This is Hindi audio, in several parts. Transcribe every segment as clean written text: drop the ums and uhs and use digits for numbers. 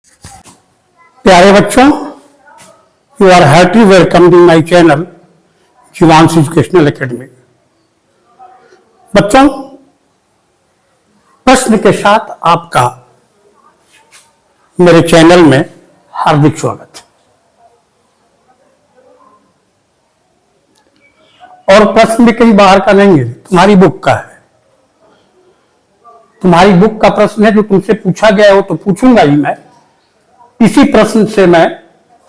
प्यारे बच्चों, you are heartly welcome in my channel Jeevansh educational academy. बच्चों, प्रश्न के साथ आपका मेरे चैनल में हार्दिक स्वागत है। और प्रश्न भी कहीं बाहर का नहीं है, तुम्हारी बुक का है। तुम्हारी बुक का प्रश्न है जो तुमसे पूछा गया हो तो पूछूंगा ही मैं। इसी प्रश्न से मैं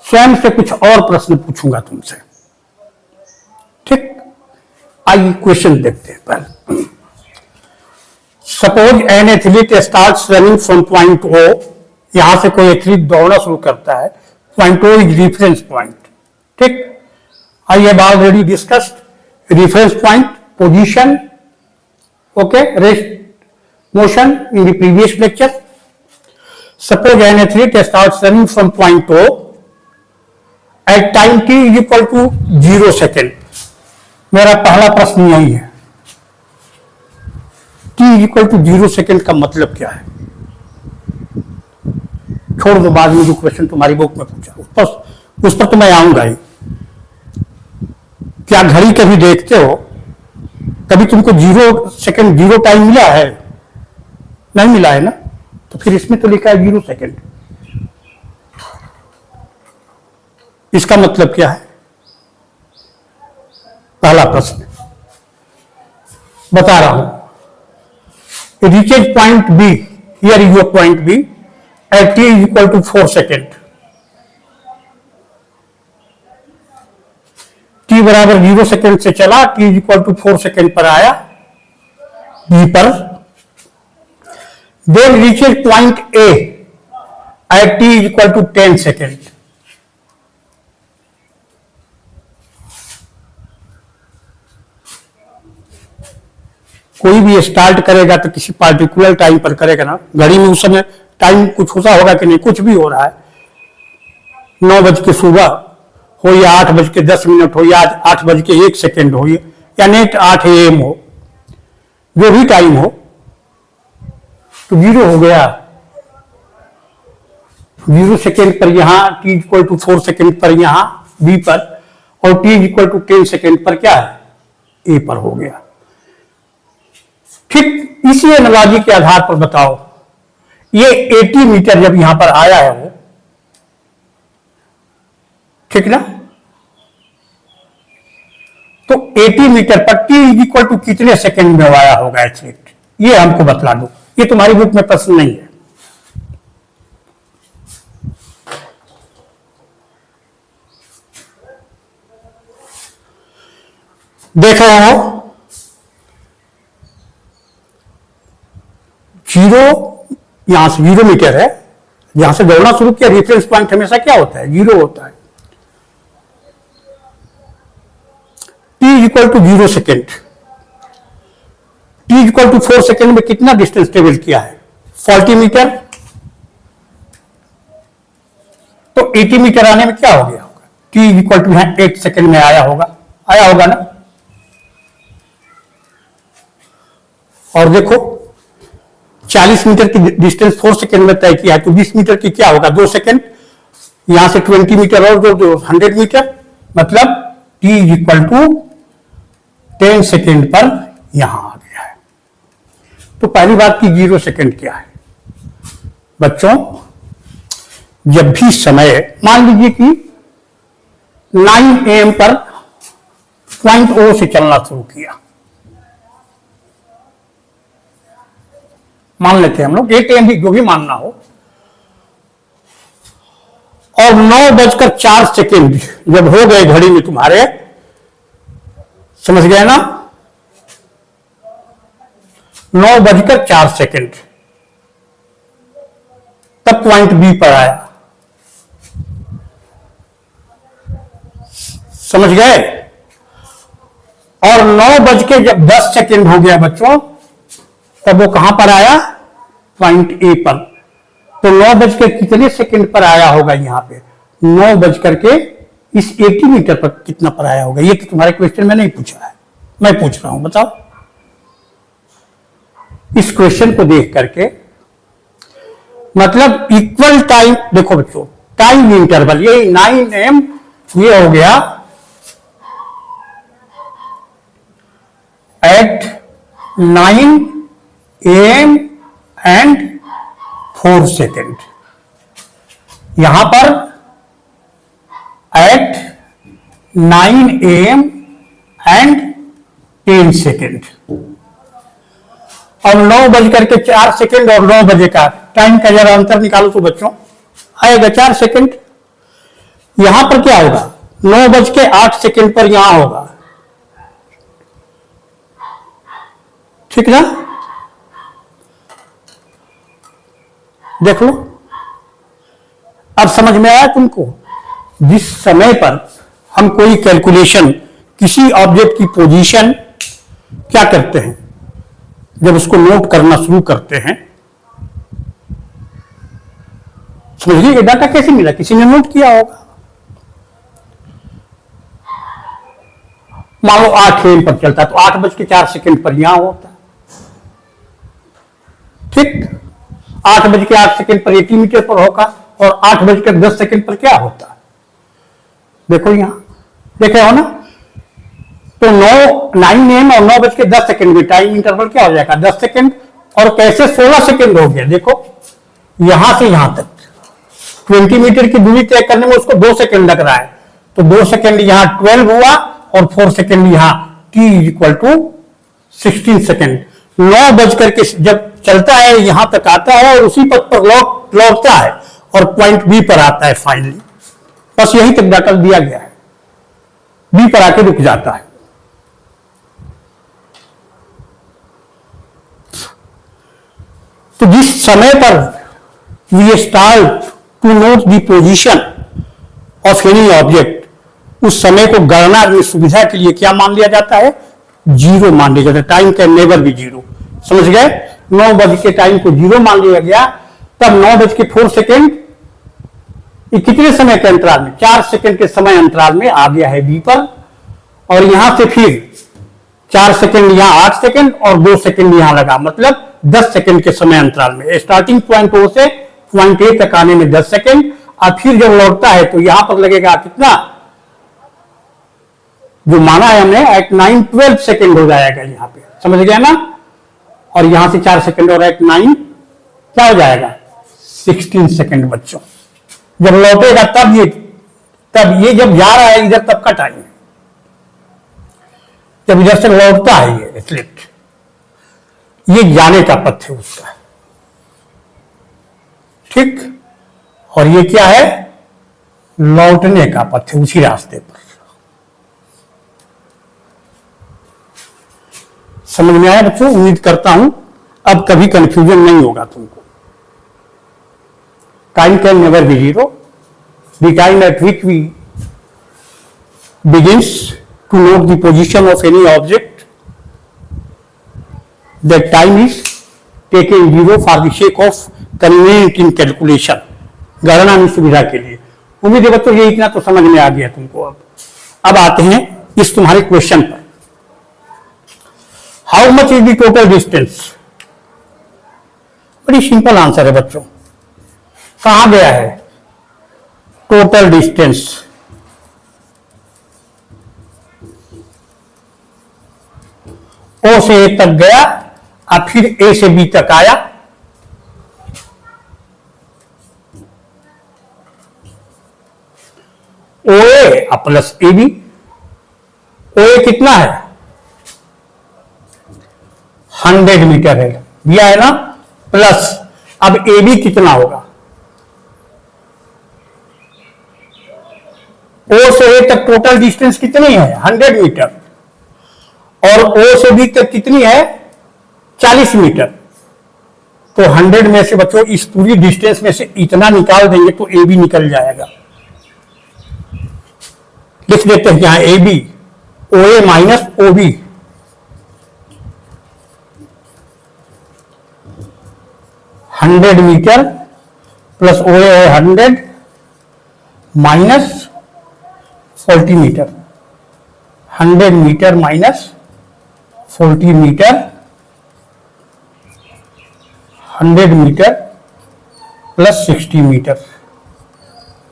स्वयं से कुछ और प्रश्न पूछूंगा तुमसे। ठीक, आइए क्वेश्चन देखते हैं। पहले suppose an athlete starts running from point O. यहां से कोई एथलीट दौड़ना शुरू करता है। Point O is reference point. ठीक, I have already discussed reference point, position, okay, rest motion in the previous lecture. Suppose an athlete starts running from point O at time t is equal to 0 second. मेरा पहला प्रश्न यही है, t is equal to 0 second का मतलब क्या है? छोड़ दो, बाद में जो क्वेश्चन तुम्हारी बुक में पूछा उस पर तो मैं आऊंगा ही। क्या घड़ी कभी देखते हो? कभी तुमको 0 सेकंड 0 टाइम मिला है? नहीं मिला है ना, तो फिर इसमें तो लिखा है 0 सेकंड। इसका मतलब क्या है? पहला प्रश्न बता रहा हूं। Reaches point B, here is your point B at T is equal to 4 second. T बराबर 0 सेकेंड से चला, T is equal to 4 second पर आया बी पर। Then reaches point A at t is equal to 10 seconds. कोई भी स्टार्ट करेगा तो किसी पार्टिकुलर टाइम पर करेगा ना। घड़ी में उस समय टाइम कुछ होता होगा कि नहीं? कुछ भी हो रहा है। 9 बज के सुबह हो या 8 बज के 10 मिनट हो या 8 बज के 1 सेकेंड हो या नेट 8 AM हो, जो भी टाइम हो तो 0 हो गया। 0 सेकेंड पर यहां t इक्वल टू 4 सेकेंड पर यहां b पर, और t इक्वल टू 10 सेकेंड पर क्या है? a पर हो गया। ठीक इसी एनालॉजी के आधार पर बताओ, ये 80 मीटर जब यहां पर आया है वो, ठीक ना, तो 80 मीटर पर t इक्वल टू कितने सेकेंड में आया होगा एथलीट? ये हमको बतला दो। ये तुम्हारी बुक में प्रश्न नहीं है। देख रहे हो 0, यहां से 0 मीटर है, यहां से दौड़ना शुरू किया। रेफरेंस पॉइंट हमेशा क्या होता है? 0 होता है। t equal to 0 second, t equal to 4 second में कितना डिस्टेंस ट्रेवल किया है? 40 मीटर। तो 80 मीटर आने में क्या हो गया होगा? t इक्वल टू 8 सेकेंड में आया होगा ना। और देखो 40 मीटर की डिस्टेंस 4 सेकेंड में तय किया है, तो 20 मीटर की क्या होगा? 2 सेकेंड। यहां से 20 मीटर और जो 100 मीटर, मतलब t इक्वल टू 10 सेकेंड पर यहां आ गया है। तो पहली बात की 0 सेकेंड क्या है? बच्चों, जब भी समय, मान लीजिए कि 9 AM पर पॉइंट O से चलना शुरू किया, मान लेते हैं हम लोग 8 AM भी, जो भी मानना हो, और 9:04 जब हो गए घड़ी में तुम्हारे, समझ गए ना, 9:04 तब पॉइंट बी पर आया। समझ गए? और 9:10 हो गया बच्चों, तब वो कहां पर आया? पॉइंट ए पर। तो 9 कितने सेकंड पर आया होगा? यहां पे 9 इस 80 मीटर पर कितना पर आया होगा? ये तो तुम्हारे क्वेश्चन में नहीं पूछा है, मैं पूछ रहा हूं, बताओ। इस क्वेश्चन को देख करके मतलब इक्वल टाइम, देखो बच्चों टाइम इंटरवल, ये 9 AM ये हो गया एट 9 AM एंड 4 सेकेंड, यहां पर एट 9 AM एंड 10 सेकेंड। अब 9:04 और 9 बजे का टाइम का जरा अंतर निकालो तो बच्चों आएगा 4 सेकेंड। यहां पर क्या होगा, 9:08 पर यहां होगा, ठीक ना? देख लो, अब समझ में आया तुमको? जिस समय पर हम कोई कैलकुलेशन, किसी ऑब्जेक्ट की पोजीशन क्या करते हैं, जब उसको नोट करना शुरू करते हैं, समझिए ये डाटा कैसे मिला, किसी ने नोट किया होगा। मान लो 8 AM पर चलता है तो 8:04 पर यहां होता है, ठीक। 8:08 पर 80 मीटर पर होगा और 8:10 पर क्या होता है, देखो यहां देखे हो ना। तो 9 AM और 9:10 में टाइम इंटरवल क्या हो जाएगा, 10 सेकेंड। और कैसे 16 सेकेंड हो गया, देखो यहां से यहां तक 20 मीटर की दूरी तय करने में उसको 2 सेकेंड लग रहा है, तो 2 सेकेंड यहां 12 हुआ और 4 सेकेंड यहां, t=16 सेकेंड। 9 जब चलता है यहां तक आता है और उसी पथ पर लौटता है और पॉइंट बी पर आता है फाइनली, बस यहीं तक डाटा दिया गया है, बी पर आके रुक जाता है। तो जिस समय पर we start to note the position of any object, उस समय को गणना में सुविधा के लिए क्या मान लिया जाता है, 0 मान लिया जाता है। टाइम कैन नेवर बी 0, समझ गए? 9 बजे के टाइम को 0 मान लिया गया, तब 9:04 ये कितने समय के अंतराल में, 4 सेकेंड के समय अंतराल में आ गया है बी पर। और यहां से फिर 4 सेकेंड यहां 8 सेकेंड और 2 सेकेंड यहां लगा, मतलब 10 सेकेंड के समय अंतराल में। स्टार्टिंग पॉइंट ओ से पॉइंट ए तक आने में 10 सेकेंड, और फिर जब लौटता है तो यहां पर लगेगा कितना, जो माना है हमने एट 9:12 सेकेंड हो जाएगा यहां पे, समझ गया ना? और यहां से 4 सेकेंड और एट 9 क्या हो जाएगा, 16 सेकेंड बच्चों। जब लौटेगा तब ये जब जा रहा है इधर तब का टाइम, जब इधर से लौटता है ये एथलीट, ये जाने का पथ है उसका, ठीक। और ये क्या है, लौटने का पथ है उसी रास्ते पर। समझ में आया बच्चों? उम्मीद करता हूं अब कभी कंफ्यूजन नहीं होगा तुमको। Time can never be 0, the time at which we begins to note the position of any object, that time is taken 0 for the sake of convenient in calculation, गणना में सुविधा के लिए। उम्मीद है बच्चों ये इतना तो समझ में आ गया तुमको। अब आते हैं इस तुम्हारे क्वेश्चन पर, how much is the total distance. बड़ी सिंपल आंसर है बच्चों, कहां गया है टोटल डिस्टेंस, ओ से ए तक गया और फिर ए से बी तक आया, ओ ए प्लस ए बी। ओ ए कितना है, 100 मीटर है, दिया है ना, प्लस अब ए बी कितना होगा, ओ से ए तक टोटल डिस्टेंस कितनी है, 100 मीटर, और ओ से बी तक कितनी है, 40 मीटर। तो 100 में से बच्चों इस पूरी डिस्टेंस में से इतना निकाल देंगे तो ए बी निकल जाएगा। लिख देते हैं यहां A B, O A minus O B, 100 metre plus O A 100 minus 40 metre, 100 metre minus 40 metre, 100 metre plus 60 metre,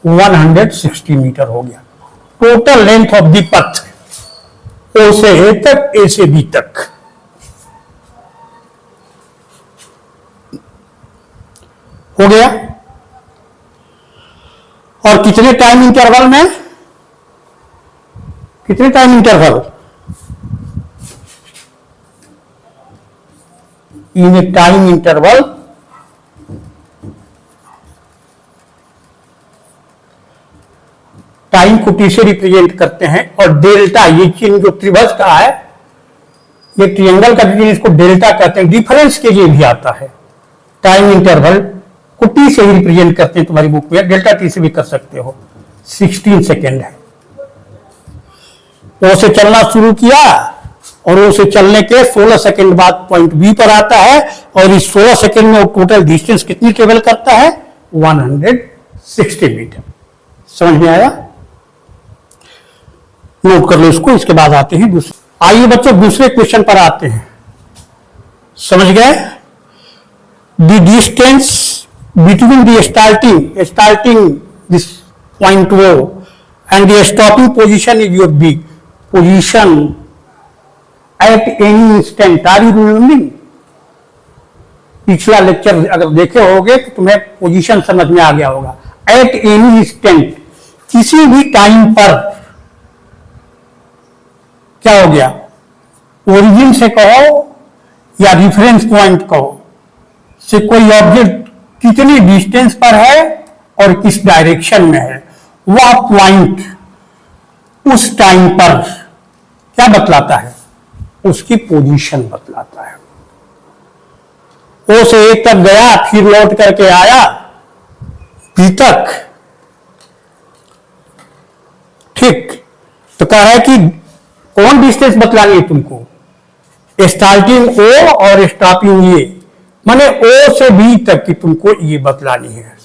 160 metre हो गया टोटल लेंथ ऑफ द पथ, ओ से ए तक, ए से बी तक। हो गया। और कितने टाइम इंटरवल में, कितने टाइम इंटरवल, इन ए टाइम इंटरवल टाइम को टी से रिप्रेजेंट करते हैं, और डेल्टा, ये चिन्ह जो त्रिभुज का है, ये ट्रायंगल का चिन्ह, इसको डेल्टा कहते हैं। डिफरेंस के लिए भी आता है। टाइम इंटरवल को टी से ही रिप्रेजेंट करते हैं तुम्हारी बुक में, डेल्टा टी से भी कर सकते हो। 16 सेकेंड है। ओ से चलना शुरू किया, और ओ से चलने के 16 सेकेंड बाद पॉइंट बी पर आता है, और इस 16 सेकेंड में वो टोटल डिस्टेंस कितनी ट्रेवल करता है, 160 मीटर। समझ में आया? नोट कर लो इसको, इसके बाद आते हैं दूसरे। आइए बच्चों दूसरे क्वेश्चन पर आते हैं। समझ गए? The distance between the starting this point O and the stopping position is your B position at any instant. Are you remembering? पिछला लेक्चर अगर देखे होगे तो तुम्हें पोजीशन समझ में आ गया होगा। एट एनी इंस्टेंट, किसी भी टाइम पर, क्या हो गया, ओरिजिन से कहो या रिफरेंस पॉइंट कहो, से कोई ऑब्जेक्ट कितनी डिस्टेंस पर है और किस डायरेक्शन में है, वह पॉइंट उस टाइम पर क्या बतलाता है, उसकी पोजीशन बतलाता है। ओ से ए तक गया, फिर लौट करके आया बी तक। ठीक, तो कह रहा है कि कौन डिस्टेंस बतलानी है तुमको, स्टार्टिंग ओ और स्टॉपिंग ये, माने ओ से बी तक की तुमको ये बतलानी है।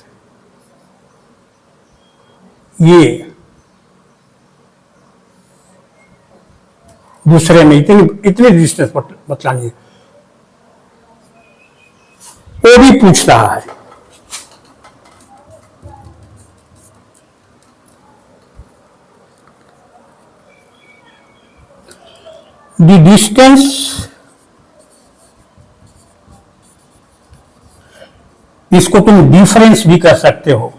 ये दूसरे में इतनी डिस्टेंस बतलानी है। वो भी पूछ रहा है। द डिस्टेंस इसको तुम डिफरेंस भी कर सकते हो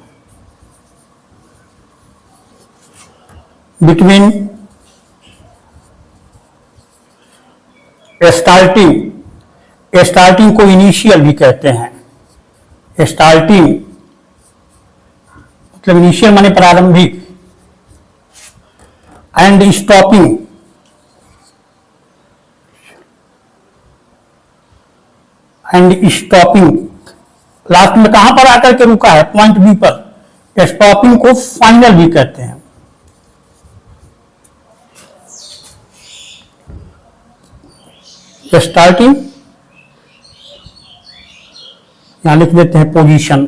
बिटवीन स्टार्टिंग को इनिशियल भी कहते हैं। स्टार्टिंग मतलब इनिशियल माने प्रारंभिक, एंड स्टॉपिंग लास्ट में कहां पर आकर के रुका है, पॉइंट बी पर। स्टॉपिंग को फाइनल भी कहते हैं। स्टार्टिंग यहां लिख देते हैं पोजीशन,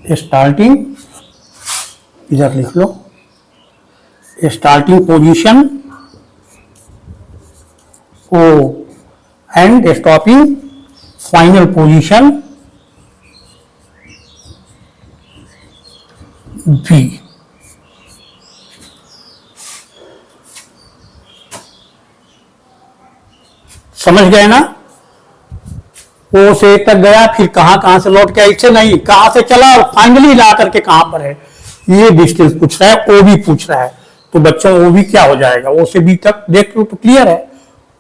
स्टार्टिंग इधर लिख लो, starting position O and stopping final position B. समझ गए ना? ओ से तक गया, फिर कहां से लौट के, ऐसे नहीं कहां से चला और फाइनली ला करके कहां पर है, ये डिस्टेंस पूछ रहा है। ओ भी पूछ रहा है, तो बच्चों ओ भी क्या हो जाएगा, ओ से बी तक देख लो तो क्लियर है।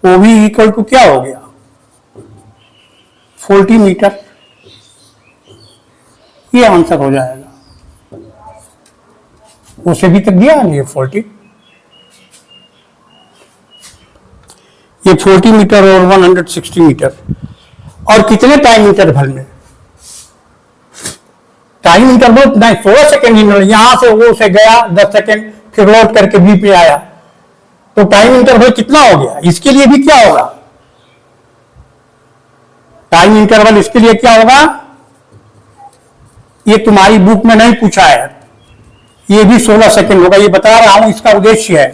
ओ भी इक्वल टू क्या हो गया, 40 मीटर। ये आंसर हो जाएगा। ओ से बी तक दिया नहीं है 40, ये 40 मीटर और 160 मीटर। और कितने टाइम इंटरवल में, टाइम इंटरवल नहीं, 16 सेकेंड इंटरवल। यहां से वो से गया 10 सेकेंड, फिर लौट करके बी पे आया, तो टाइम इंटरवल कितना हो गया। इसके लिए भी क्या होगा, टाइम इंटरवल इसके लिए क्या होगा, ये तुम्हारी बुक में नहीं पूछा है, ये भी 16 सेकेंड होगा। ये बता रहा हूं, इसका उद्देश्य है।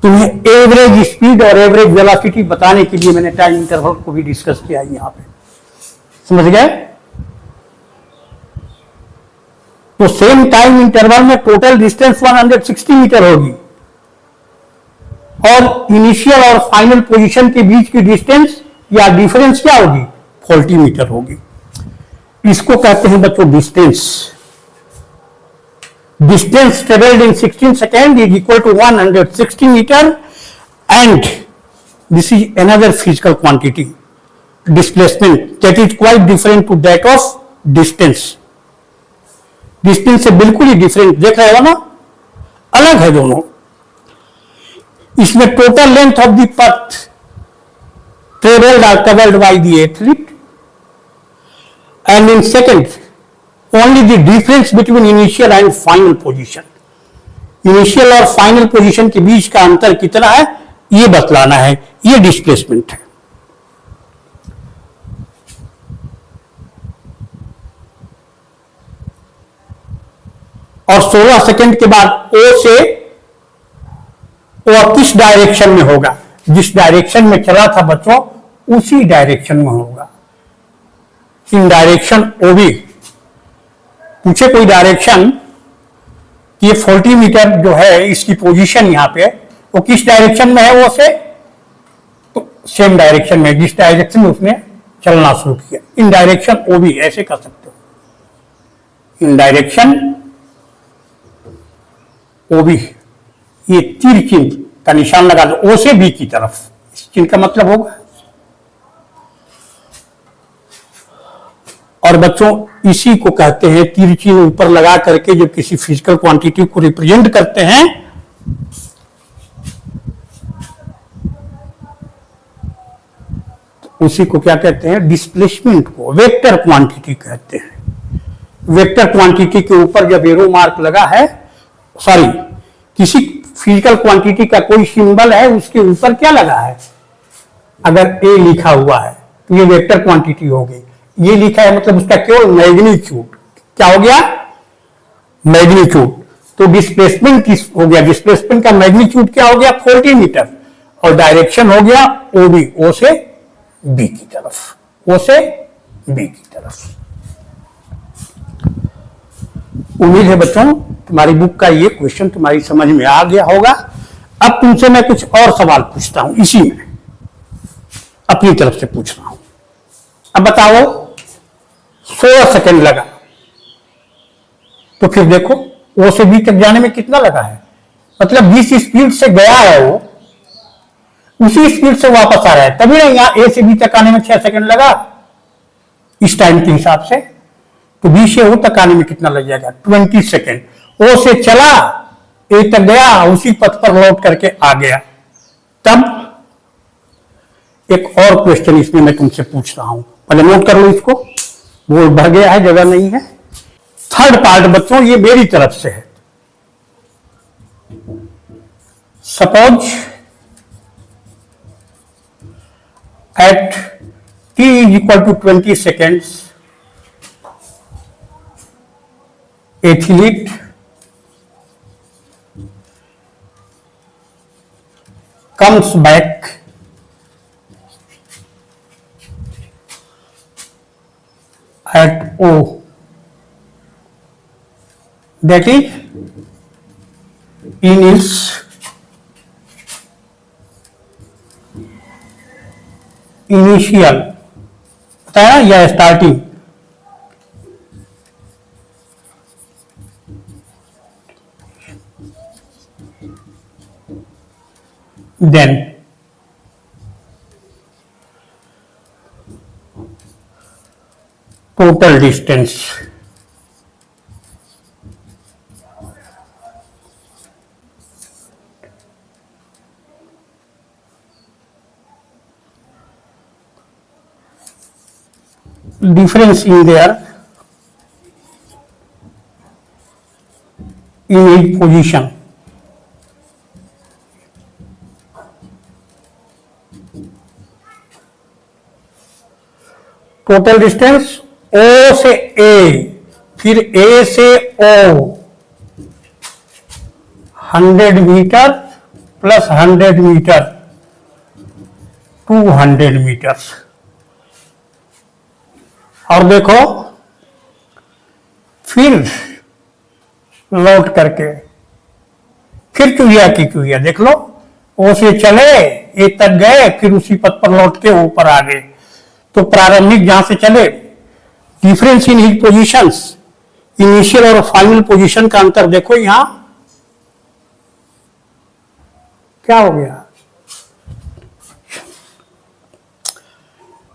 तुम्हें एवरेज स्पीड और एवरेज वेलोसिटी बताने के लिए मैंने टाइम इंटरवल को भी डिस्कस किया यहां पे, समझ गए? तो सेम टाइम इंटरवल में टोटल डिस्टेंस 160 मीटर होगी और इनिशियल और फाइनल पोजीशन के बीच की डिस्टेंस या डिफरेंस क्या होगी? 40 मीटर होगी। इसको कहते हैं बच्चों distance. Distance travelled in 16 second is equal to 160 metre and this is another physical quantity displacement that is quite different to that of distance. Distance से बिल्कुल ही डिफरेंट, देख रहे हो ना, अलग है दोनों। इसमें total length of the path travelled or covered by the athlete and in second only the difference between initial and final position. Initial और फाइनल पोजीशन के बीच का अंतर कितना है ये बतलाना है, ये डिस्प्लेसमेंट है। और 16 सेकंड के बाद ओ से वो किस डायरेक्शन में होगा? जिस डायरेक्शन में चला था बच्चों उसी डायरेक्शन में होगा। इन डायरेक्शन ओ भी पूछे कोई डायरेक्शन, ये 40 मीटर जो है इसकी पोजीशन यहां पे वो किस डायरेक्शन में है? वो से तो सेम डायरेक्शन में, जिस डायरेक्शन में उसने चलना शुरू किया। इन डायरेक्शन ओ भी ऐसे कर सकते हो, इन डायरेक्शन ओ भी। ये तीर चिन्ह का निशान लगा दो ओ से बी की तरफ, इस चिन्ह का मतलब होगा। और बच्चों इसी को कहते हैं तीर चिन्ह ऊपर लगा करके जब किसी फिजिकल क्वांटिटी को रिप्रेजेंट करते हैं तो उसी को क्या कहते हैं? डिस्प्लेसमेंट को वेक्टर क्वांटिटी कहते हैं। वेक्टर क्वांटिटी के ऊपर जब एरो मार्क लगा है, सॉरी किसी फिजिकल क्वांटिटी का कोई सिंबल है उसके ऊपर क्या लगा है, अगर ए लिखा हुआ है तो ये वेक्टर क्वांटिटी हो गई। ये लिखा है मतलब उसका केवल मैग्नीट्यूड क्या हो गया? मैग्नीट्यूड। तो डिस्प्लेसमेंट किस हो गया? डिस्प्लेसमेंट का मैग्नीट्यूड क्या हो गया? 40 मीटर। और डायरेक्शन हो गया ओ बी, ओ से बी की तरफ, ओ से बी की तरफ। उम्मीद है बच्चों तुम्हारी बुक का ये क्वेश्चन तुम्हारी समझ में आ गया होगा। अब तुमसे मैं कुछ और सवाल पूछता हूं, इसी में अपनी तरफ से पूछ रहा हूं। अब बताओ 16 सेकंड लगा तो फिर देखो ओ से बी तक जाने में कितना लगा है? मतलब जिस स्पीड से गया है वो उसी स्पीड से वापस आ रहा है, तभी ना यहां ए से बी तक आने में 6 सेकंड लगा इस टाइम के हिसाब से। तो बी से ओ तक आने में कितना लग जाएगा? 20 सेकेंड। ओ से चला ए तक गया, उसी पथ पर लौट करके आ गया। तब एक और क्वेश्चन इसमें मैं तुमसे पूछ रहा हूं, पहले नोट कर लो इसको, वो भर गया है, जगह नहीं है। थर्ड पार्ट बच्चों ये मेरी तरफ से है। Suppose at t is equal to 20 seconds athlete comes back at O, that is in its initial बताया या starting, then total distance difference in their image position. Total distance O से A, फिर A से O 100 metre plus 100 metre 200 metre. और देखो फिर लौट करके फिर चुहिया की चुहिया देख लो, ओ से चले ए तक गए, फिर उसी पथ पर लौट के ऊपर आ गए। तो प्रारंभिक जहां से चले, difference in his positions, initial और फाइनल पोजीशन का अंतर देखो यहां क्या हो गया,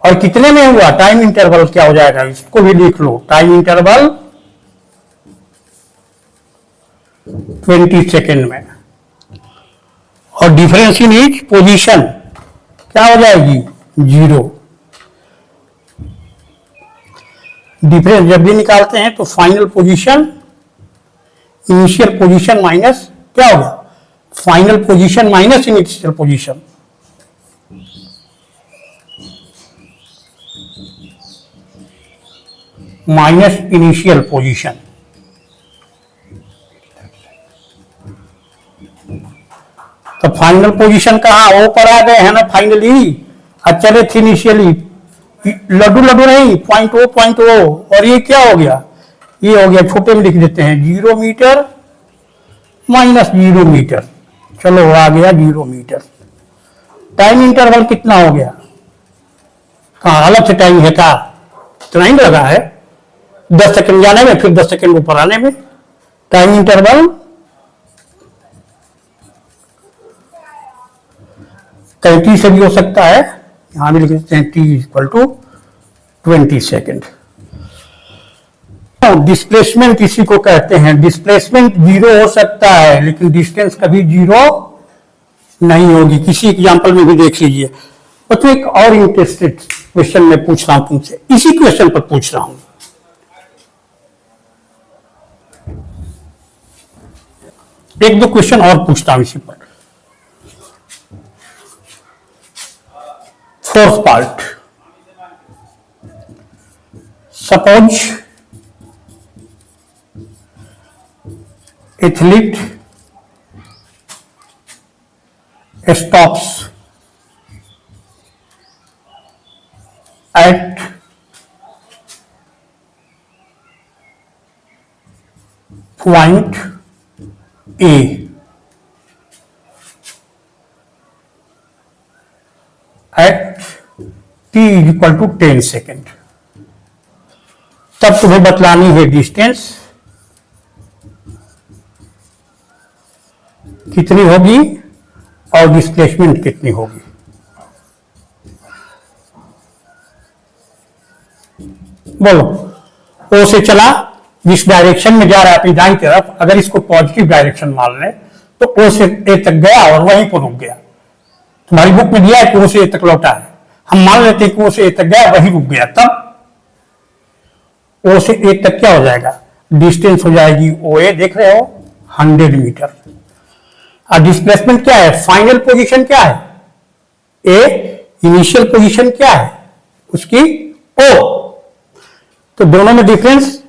और कितने में हुआ, टाइम इंटरवल क्या हो जाएगा, इसको भी लिख लो, टाइम इंटरवल 20 सेकेंड में। और डिफरेंस इन ईच पोजीशन क्या हो जाएगी, 0। डिफरेंस जब भी निकालते हैं तो final position initial position minus क्या होगा, final position minus initial position. Minus initial position. तो फाइनल पोजीशन कहां, ओ पर आ गए हैं ना फाइनली, और चले थे इनिशियली, लड्डू लड्डू नहीं, पॉइंट ओ, और ये क्या हो गया, ये हो गया, छोटे में लिख देते हैं 0 मीटर माइनस 0 मीटर, चलो आ गया 0 मीटर। टाइम इंटरवल कितना हो गया, कहां अलग से टाइम है था, इतना ही लगा है, 10 सेकंड जाने में फिर 10 सेकंड ऊपर आने में। टाइम इंटरवल 30 से भी हो सकता है, यहां भी लिख देते हैं t=20 सेकेंड। डिस्प्लेसमेंट किसी को कहते हैं, डिस्प्लेसमेंट 0 हो सकता है लेकिन डिस्टेंस कभी 0 नहीं होगी। किसी एग्जांपल में भी देख लीजिए। तो एक और इंटरेस्टेड क्वेश्चन में पूछ रहा हूं तुमसे, इसी क्वेश्चन पर पूछ रहा हूं, एक दो क्वेश्चन और पूछता हूं इसी पर। Fourth part, suppose athlete stops at point A at t=10 second. तब तुम्हें बतलानी है डिस्टेंस कितनी होगी और डिस्प्लेसमेंट कितनी होगी। बोलो, ओ से चला, जिस डायरेक्शन में जा रहा है अपनी दाईं तरफ, अगर इसको पॉजिटिव डायरेक्शन मान लें तो ओ से ए तक गया और वहीं पर रुक गया। तुम्हारी बुक में दिया है कि ओ से ए तक लौटा है, हम मान लेते हैं कि ओ से ए तक गया वहीं रुक गया, तब ओ से ए तक क्या हो जाएगा, डिस्टेंस हो जाएगी ओ ए, देख रहे हो 100 मीटर। और डिस्प्लेसमेंट क्या है, फाइनल पोजीशन क्या है ए, इनिशियल पोजीशन क्या है उसकी ओ, तो दोनों में difference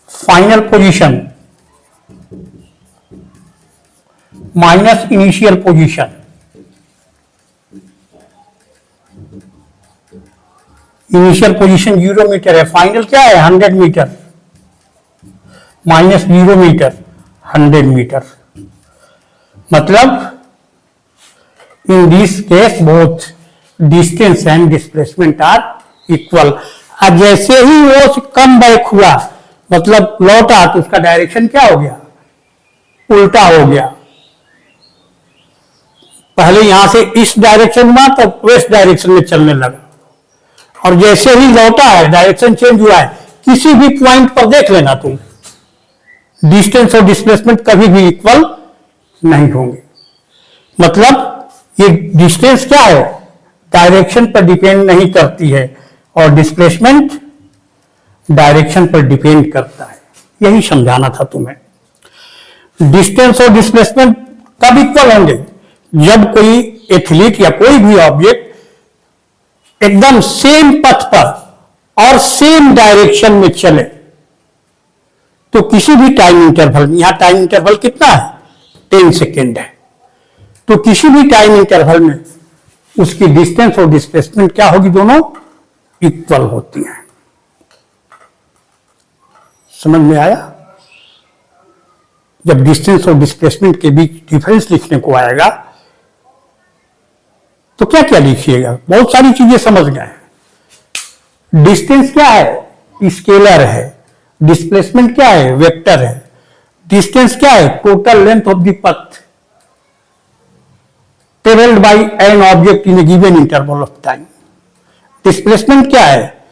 final position minus initial position. Initial position 0 metre है, फाइनल क्या है 100 मीटर, माइनस 0 मीटर 100 मीटर। मतलब in this case both distance and displacement are equal. अब जैसे ही वो कम बैक हुआ, मतलब लौटा, तो उसका डायरेक्शन क्या हो गया, उल्टा हो गया। पहले यहां से इस डायरेक्शन में तब वेस्ट डायरेक्शन में चलने लगा, और जैसे ही लौटा है डायरेक्शन चेंज हुआ है। किसी भी पॉइंट पर देख लेना तुम, डिस्टेंस और डिस्प्लेसमेंट कभी भी इक्वल नहीं होंगे। मतलब ये डिस्टेंस क्या है, डायरेक्शन पर डिपेंड नहीं करती है, और डिस्प्लेसमेंट डायरेक्शन पर डिपेंड करता है। यही समझाना था तुम्हें। डिस्टेंस और डिस्प्लेसमेंट कब इक्वल होंगे, जब कोई एथलीट या कोई भी ऑब्जेक्ट एकदम सेम पथ पर और सेम डायरेक्शन में चले। तो किसी भी टाइम इंटरवल, यहां टाइम इंटरवल कितना है 10 सेकेंड है। तो किसी भी टाइम इंटरवल में उसकी डिस्टेंस और डिस्प्लेसमेंट क्या होगी, दोनों इक्वल होती हैं। समझ में आया? जब डिस्टेंस और डिस्प्लेसमेंट के बीच डिफरेंस लिखने को आएगा तो क्या क्या लिखिएगा, बहुत सारी चीजें समझ गए। डिस्टेंस क्या है, स्केलर है। डिस्प्लेसमेंट क्या है, वेक्टर है। डिस्टेंस क्या है, total length of the path travelled bye an object in A given interval of time. Displacement क्या है,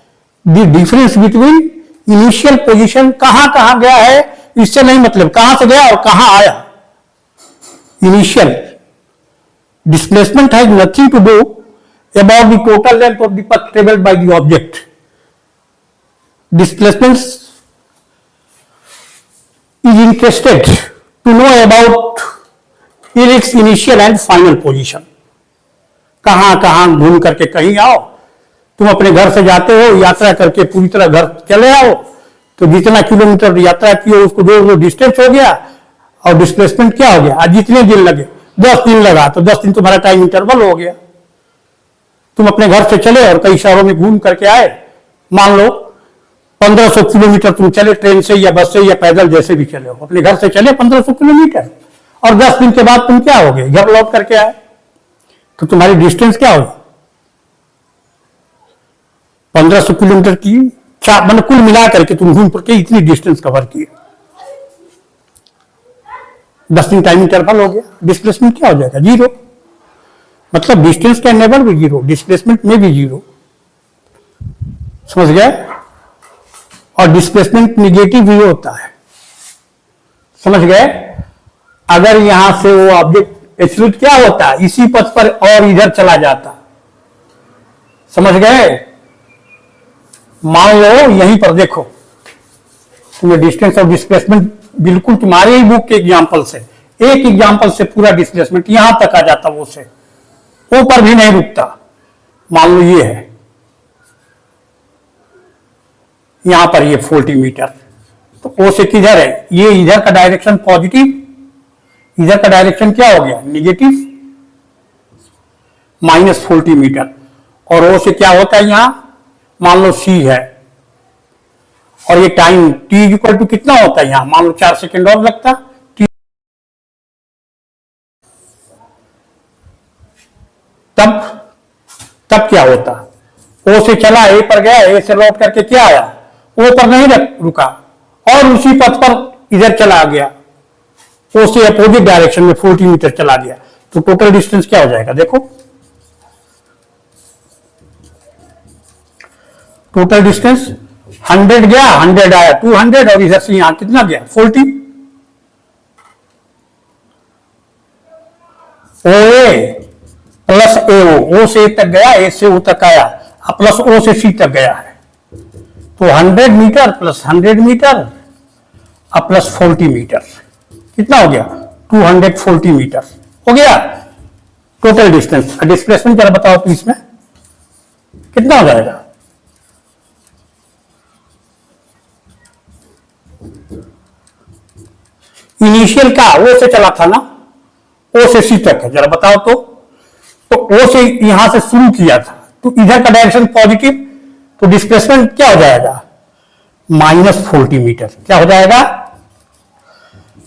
the difference between initial position, कहां गया है, इससे नहीं मतलब कहां से गया और कहां आया, initial. Displacement has nothing to do about the total length of the path travelled by the object. Displacement is interested to know about its initial and final position। कहां घूम करके कहीं आओ, तुम अपने घर से जाते हो, यात्रा करके पूरी तरह घर चले आओ, तो जितना किलोमीटर यात्रा की हो उसको जो डिस्टेंस हो गया, और डिस्प्लेसमेंट क्या हो गया, आज जितने दिन लगे, 10 दिन लगा तो 10 दिन तुम्हारा टाइम इंटरवल हो गया। तुम अपने घर से चले और कई शहरों में घूम करके आए, मान लो 1500 किलोमीटर तुम चले ट्रेन से या बस से या पैदल, जैसे भी चले हो, अपने घर से चले 1500 किलोमीटर, और 10 दिन के बाद तुम क्या हो गए, घर लौट करके आए, तो तुम्हारी डिस्टेंस क्या होगी, 1500 किलोमीटर की, मतलब कुल मिला करके तुम घूम करके इतनी डिस्टेंस कवर की, 10 दिन टाइम इंटरवल हो गया। डिस्प्लेसमेंट क्या हो जाएगा, 0। मतलब distance can never be 0, displacement में भी 0। समझ गए? और डिस्प्लेसमेंट निगेटिव भी होता है, समझ गए? अगर यहां से वो ऑब्जेक्ट एब्सोल्यूट क्या होता है, इसी पथ पर और इधर चला जाता, समझ गए? मान लो यहीं पर देखो, तुम्हें डिस्टेंस और डिस्प्लेसमेंट बिल्कुल तुम्हारे ही बुक के एग्जांपल से, एक एग्जांपल से पूरा डिस्प्लेसमेंट यहां तक आ जाता, वो से वो पर भी नहीं रुकता। मान लो ये है, यहां पर ये 40 मीटर, तो ओ से किधर है, ये इधर का डायरेक्शन पॉजिटिव, इधर का डायरेक्शन क्या हो गया, निगेटिव, -40 मीटर। और ओ से क्या होता है, यहां मान लो सी है, और ये टाइम t इक्वल टू कितना होता है, यहां मान लो 4 सेकेंड और लगता t, तब क्या होता, ओ से चला ए पर गया, ए से लौट करके क्या आया, ओ पर नहीं रुका, और उसी पथ पर इधर चला गया, ओ से अपोजिट डायरेक्शन में 40 मीटर चला गया, तो टोटल डिस्टेंस क्या हो जाएगा, देखो टोटल डिस्टेंस 100 गया, 100 आया, 200, और इधर से यहां कितना गया, 40। ओ ए प्लस ए ओ से ए तक गया, ए से ओ तक आया, प्लस ओ से सी तक गया है, तो 100 मीटर प्लस 100 मीटर अब प्लस 40 मीटर, कितना हो गया, 240 मीटर हो गया टोटल डिस्टेंस। डिस्प्लेसमेंट जरा बताओ तो इसमें कितना हो जाएगा, इनिशियल का ओ से चला था ना, ओ से सी तक है, जरा बताओ तो ओ से यहां से शुरू किया था, तो इधर का डायरेक्शन पॉजिटिव, तो डिस्प्लेसमेंट क्या हो जाएगा, -40 मीटर। क्या हो जाएगा,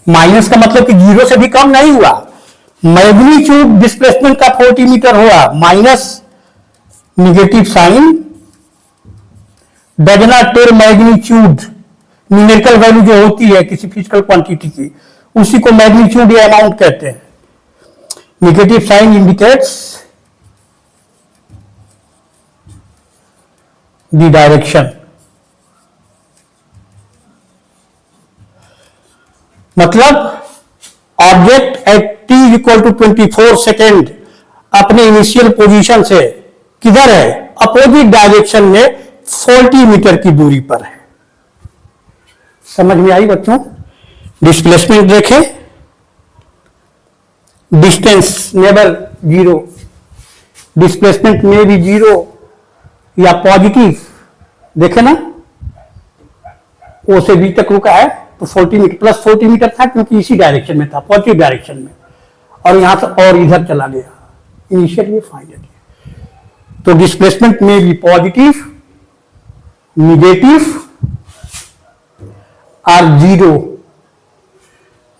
माइनस का मतलब कि 0 से भी कम नहीं हुआ, मैग्नीट्यूड डिस्प्लेसमेंट का 40 मीटर हुआ, minus negative sign does not tell magnitude. Numerical value जो होती है किसी फिजिकल क्वांटिटी की, उसी को मैग्नीट्यूड या अमाउंट कहते हैं। Negative sign indicates the direction, मतलब object at t equal to 24 second अपने इनिशियल पोजीशन से किधर है, अपोजिट डायरेक्शन में 40 मीटर की दूरी पर है। समझ में आई बच्चों? डिस्प्लेसमेंट देखें, डिस्टेंस नेवर 0, डिस्प्लेसमेंट में भी 0 या पॉजिटिव, देखे ना, ओ से बी तक रुका है तो तो 40 मीटर प्लस 40 मीटर था क्योंकि इसी डायरेक्शन में था, पॉजिटिव डायरेक्शन में, और यहां से और इधर चला गया, इनिशियल ये फाइनल। तो डिस्प्लेसमेंट में भी पॉजिटिव, नेगेटिव और zero,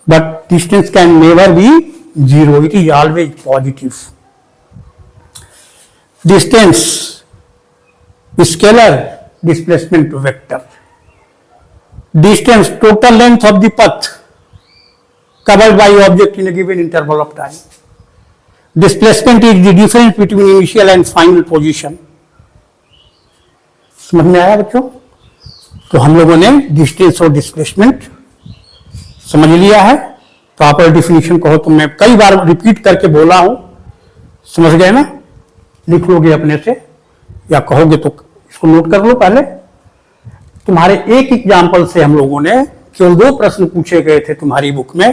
but distance can never B zero, it is always positive. Distance scalar, displacement vector. Distance, total length of the path covered by object in a given interval of time. Displacement is the difference between initial and final position. समझ में आया बच्चों? तो हम लोगों ने डिस्टेंस और डिस्प्लेसमेंट समझ लिया है। प्रॉपर डिफिनीशन कहो तो मैं कई बार रिपीट करके बोला हूं, समझ गए ना? लिख लोगे अपने से या कहोगे तो इसको नोट कर लो पहले। तुम्हारे एक एग्जाम्पल से हम लोगों ने केवल 2 प्रश्न पूछे गए थे तुम्हारी बुक में,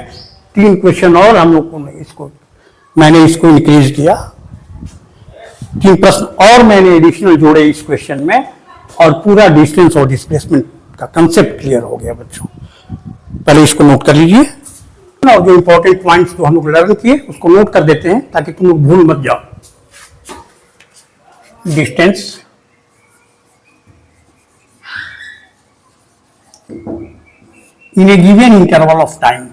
3 क्वेश्चन और हम लोगों ने मैंने इसको इंक्रीज किया, 3 प्रश्न और मैंने एडिशनल जोड़े इस क्वेश्चन में, और पूरा डिस्टेंस और डिस्प्लेसमेंट का कंसेप्ट क्लियर हो गया बच्चों। पहले इसको नोट कर लीजिए, और जो इंपॉर्टेंट पॉइंट्स जो हम लोग लर्न किए उसको नोट कर देते हैं ताकि तुम लोग भूल मत जाओ। Distance, in a given interval of time,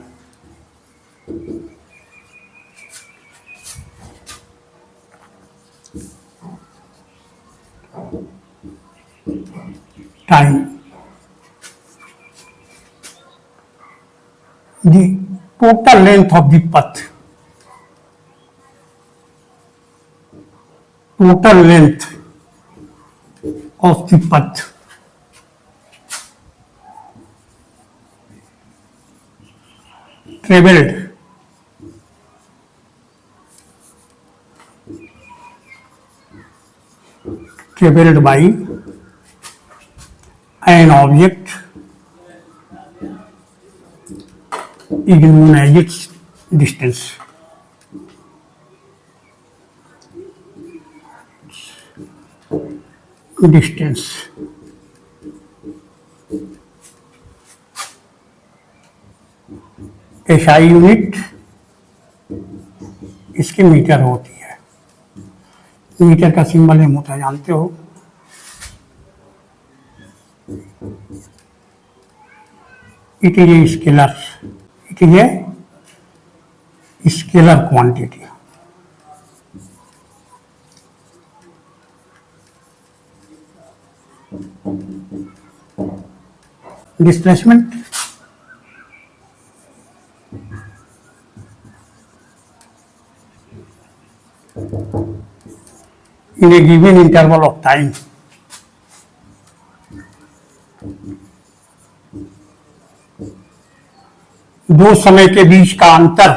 the total length of the path, total length of the path traveled by an object is known as its distance. Distance. SI unit इसकी मीटर होती है। मीटर का सिंबल एम होता है, जानते हो? It is a scalar, it is a scalar quantity. Displacement, in a given interval of time, दो समय के बीच का अंतर,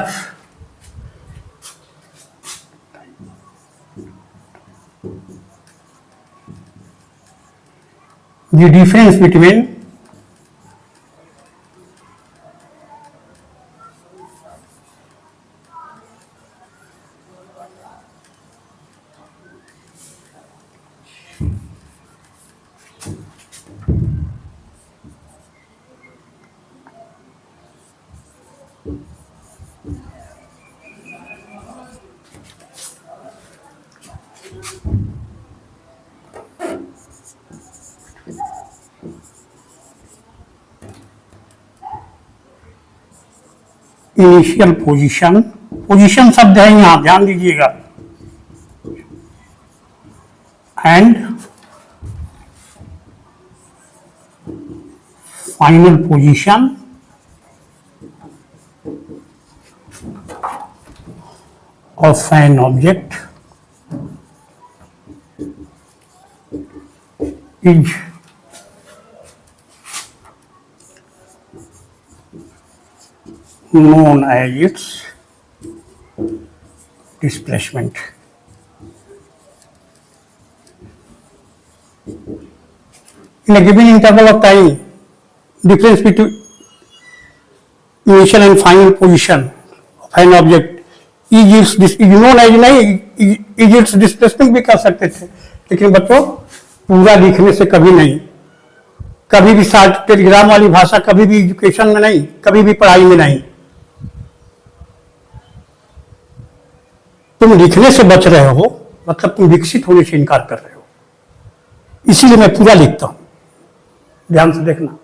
the difference between initial position, position शब्द है यहां, ध्यान दीजिएगा, and final position of an object is known as its displacement. In a given interval of time, difference between initial and final position of an object is known as, नहीं is its displacement भी कर सकते थे, लेकिन बच्चों पूरा लिखने से कभी नहीं, कभी भी शार्ट टेलीग्राम वाली भाषा कभी भी एजुकेशन में नहीं, कभी भी पढ़ाई में नहीं। तुम लिखने से बच रहे हो, मतलब तुम विकसित होने से इनकार कर रहे हो। इसीलिए मैं पूरा लिखता हूं, ध्यान से देखना।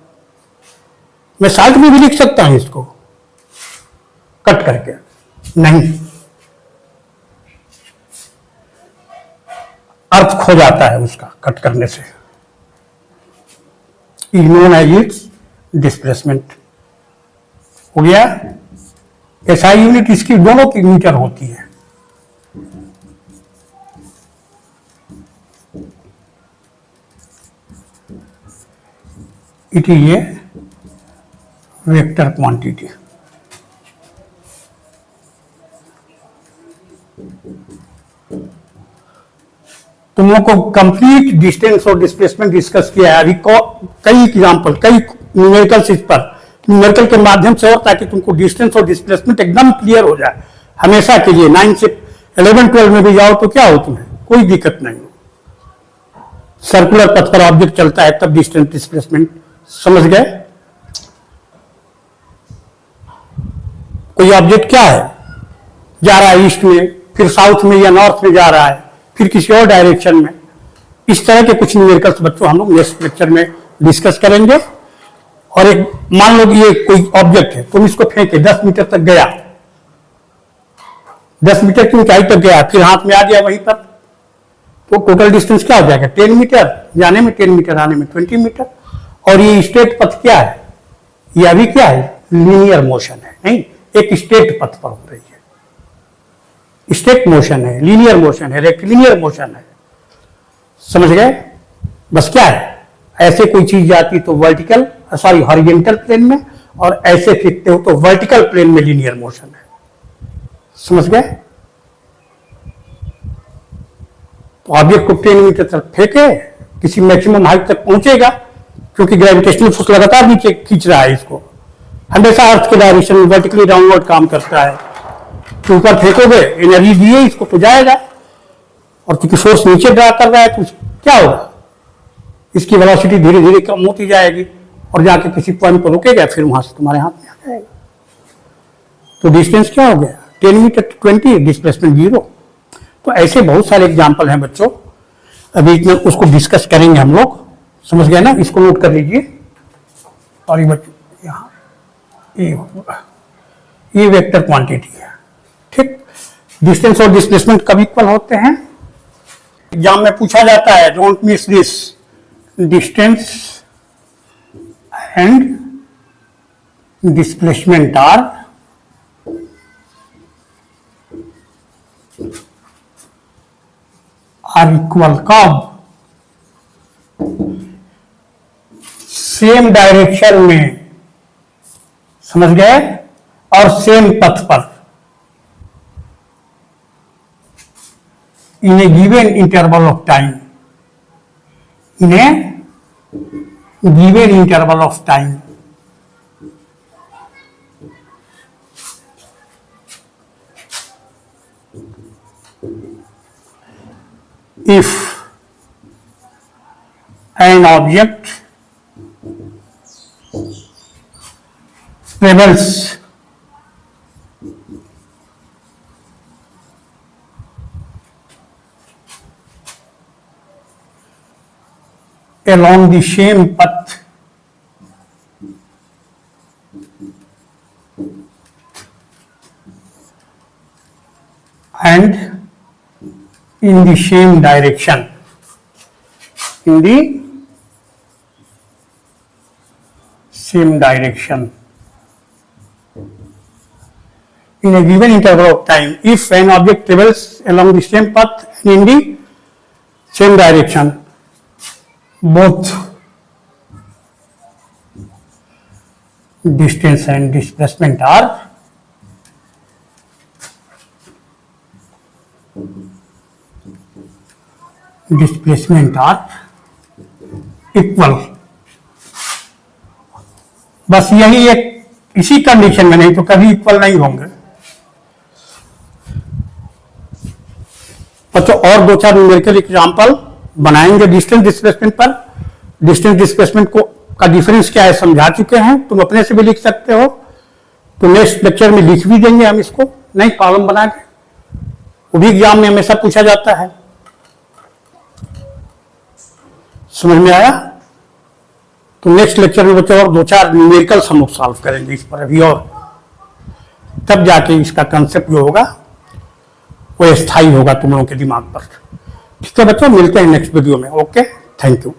मैं शार्ट में भी लिख सकता हूं इसको कट करके, नहीं, अर्थ खो जाता है उसका कट करने से। नोन एज इट्स डिस्प्लेसमेंट हो गया। एसआई यूनिट इसकी दोनों की मीटर होती है। It is a vector quantity. तुम लोग को कंप्लीट डिस्टेंस और डिस्प्लेसमेंट डिस्कस किया है अभी। कई एग्जांपल, कई न्यूमेरिकल्स इस पर, न्यूमेरिकल के माध्यम से, और ताकि तुमको डिस्टेंस और डिस्प्लेसमेंट एकदम क्लियर हो जाए हमेशा के लिए। 9 से 11 12 में भी जाओ तो क्या हो, तुम्हें कोई दिक्कत नहीं हो। सर्कुलर पथ पर ऑब्जेक्ट चलता है तब डिस्टेंस डिस्प्लेसमेंट समझ गए। कोई ऑब्जेक्ट क्या है, जा रहा है ईस्ट में, फिर साउथ में या नॉर्थ में जा रहा है, फिर किसी और डायरेक्शन में। इस तरह के कुछ न्यूमेरिकल्स बच्चों हम लोग नेक्स्ट लेक्चर में डिस्कस करेंगे। और एक मान लो कि ये कोई ऑब्जेक्ट है, तुम इसको फेंके 10 मीटर तक गया, 10 मीटर की ऊंचाई तक गया, फिर हाथ में आ गया वहीं पर, तो टोटल डिस्टेंस क्या हो जाएगा, 10 मीटर जाने में, 10 मीटर आने में, 20 मीटर। और ये स्ट्रेट पथ क्या है, ये अभी क्या है, लीनियर मोशन है, नहीं, एक स्ट्रेट पथ पर हो रही है। स्टेट मोशन है, लीनियर मोशन है, रेक्टिलिनियर मोशन है, समझ गए। बस क्या है, ऐसे कोई चीज जाती तो वर्टिकल, सॉरी हॉरिजॉन्टल प्लेन में, और ऐसे फेंकते हो तो वर्टिकल प्लेन में लीनियर मोशन है, समझ गए। तो ऑब्जेक्ट को 10 मीटर तक फेंके, किसी मैक्सिमम हाइट तक पहुंचेगा, क्योंकि ग्रेविटेशनल फोर्स लगातार नीचे खींच रहा है इसको, हमेशा अर्थ के डायरेक्शन में वर्टिकली डाउनवर्ड काम करता है। तो ऊपर फेंकोगे, एनर्जी दिए इसको तो जाएगा, और क्योंकि फोर्स नीचे ड्रा कर रहा है तो क्या होगा, इसकी वेलोसिटी धीरे धीरे कम होती जाएगी और जाके किसी पॉइंट पर रुकेगा, फिर वहां से तुम्हारे हाथ में आ जाएगा। तो डिस्टेंस क्या हो गया, 10 मीटर 20, डिस्प्लेसमेंट 0। तो ऐसे बहुत सारे एग्जाम्पल हैं बच्चों, अभी इतना उसको डिस्कस करेंगे हम लोग, समझ गए ना। इसको नोट कर लीजिए। और ये बच्चों यहाँ ये वेक्टर क्वांटिटी है, ठीक। डिस्टेंस और डिस्प्लेसमेंट कब इक्वल होते हैं, एग्जाम में पूछा जाता है, don't miss this, distance and displacement are equal कब, सेम डायरेक्शन में, समझ गए, और सेम पथ पर, in a given interval of time, in a given interval of time. If an object travels along the same path and in the same direction, in the same direction, in a given interval of time, if an object travels along the same path and in the same direction, both distance and displacement are equal. बस यही एक इसी कंडीशन में, नहीं तो कभी इक्वल नहीं होंगे। तो और 2-4 न्यूमेरिकल एग्जांपल बनाएंगे डिस्टेंस डिस्प्लेसमेंट पर। डिस्टेंस डिस्प्लेसमेंट को का डिफरेंस क्या है समझा चुके हैं, तुम अपने से भी लिख सकते हो, तो नेक्स्ट लेक्चर में लिख भी देंगे हम इसको, नहीं प्रॉब्लम बना के, वो भी एग्जाम में हमेशा पूछा जाता है। समझ में आया? तो नेक्स्ट लेक्चर में बच्चों और 2-4 न्यूमेरिकल्स हम लोग सॉल्व करेंगे इस पर अभी, और तब जाके इसका कंसेप्ट जो होगा वो स्थायी होगा तुम लोगों के दिमाग पर। ठीक है बच्चों, मिलते हैं नेक्स्ट वीडियो में। Okay, thank you.